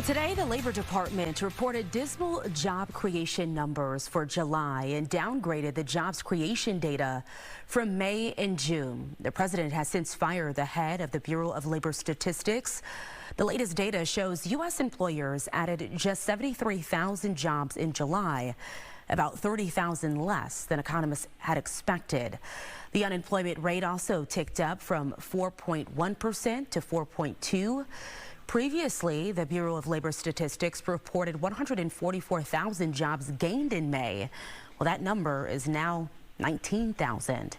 Today, the Labor Department reported dismal job creation numbers for July and downgraded the jobs creation data from May and June. The president has since fired the head of the Bureau of Labor Statistics. The latest data shows U.S. employers added just 73,000 jobs in July, about 30,000 less than economists had expected. The unemployment rate also ticked up from 4.1% to 4.2%. Previously, the Bureau of Labor Statistics reported 144,000 jobs gained in May. Well, that number is now 19,000.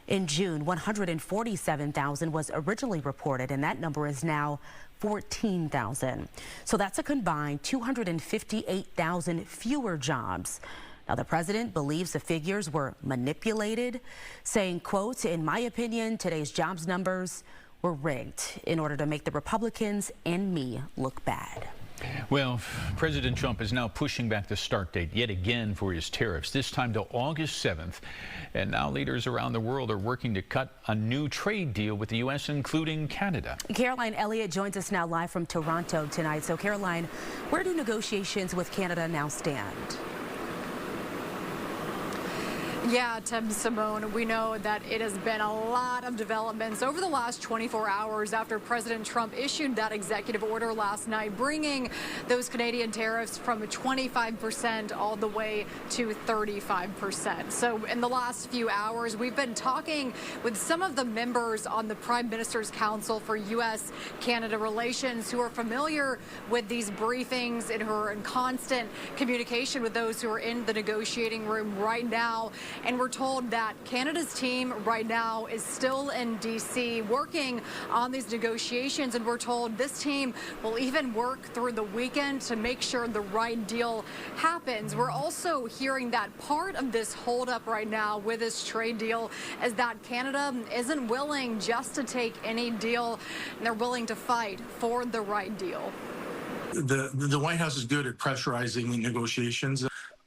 In June, 147,000 was originally reported, and that number is now 14,000. So that's a combined 258,000 fewer jobs. Now, the president believes the figures were manipulated, saying, quote, "In my opinion, today's jobs numbers were rigged in order to make the Republicans and me look bad." Well, President Trump is now pushing back the start date yet again for his tariffs, this time to August 7th. And now leaders around the world are working to cut a new trade deal with the U.S., including Canada. Caroline Elliott joins us now live from Toronto tonight. So, Caroline, where do negotiations with Canada now stand? Yeah, Tim, Simone, we know that it has been a lot of developments over the last 24 hours after President Trump issued that executive order last night, bringing those Canadian tariffs from 25% all the way to 35%. So in the last few hours, we've been talking with some of the members on the Prime Minister's Council for U.S.-Canada Relations who are familiar with these briefings and who are in constant communication with those who are in the negotiating room right now. And we're told that Canada's team right now is still in D.C. working on these negotiations, and we're told this team will even work through the weekend to make sure the right deal happens. We're also hearing that part of this holdup right now with this trade deal is that Canada isn't willing just to take any deal, and they're willing to fight for the right deal. The White House is good at pressurizing negotiations.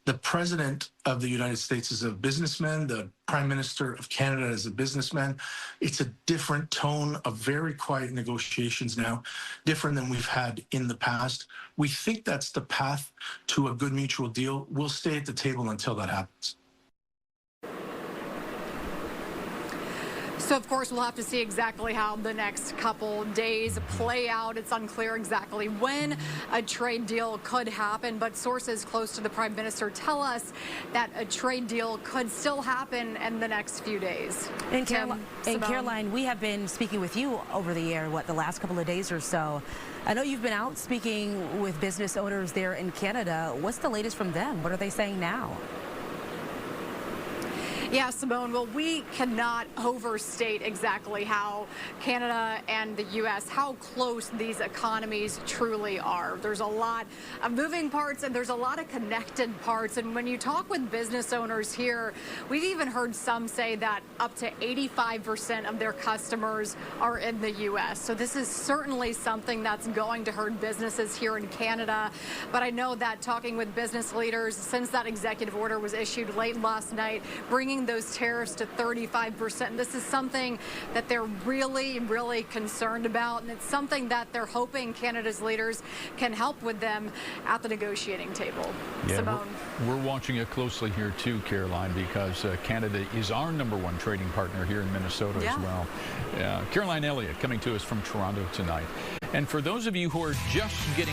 The President of the United States is a businessman. The Prime Minister of Canada is a businessman. It's a different tone of very quiet negotiations now, different than we've had in the past. We think that's the path to a good mutual deal. We'll stay at the table until that happens. So, of course, we'll have to see exactly how the next couple days play out. It's unclear exactly when a trade deal could happen, but sources close to the Prime Minister tell us that a trade deal could still happen in the next few days. And Caroline, we have been speaking with you over the air, the last couple of days or so. I know you've been out speaking with business owners there in Canada. What's the latest from them? What are they saying now? Yeah, Simone, well, we cannot overstate exactly how Canada and the U.S., how close these economies truly are. There's a lot of moving parts and there's a lot of connected parts. And when you talk with business owners here, we've even heard some say that up to 85% of their customers are in the U.S. So this is certainly something that's going to hurt businesses here in Canada. But I know that talking with business leaders since that executive order was issued late last night, bringing those tariffs to 35%. This is something that they're really, really concerned about, and it's something that they're hoping Canada's leaders can help with them at the negotiating table. Yeah, Simone. We're watching it closely here too, Caroline, because Canada is our #1 trading partner here in Minnesota as well. Caroline Elliott coming to us from Toronto tonight. And for those of you who are just getting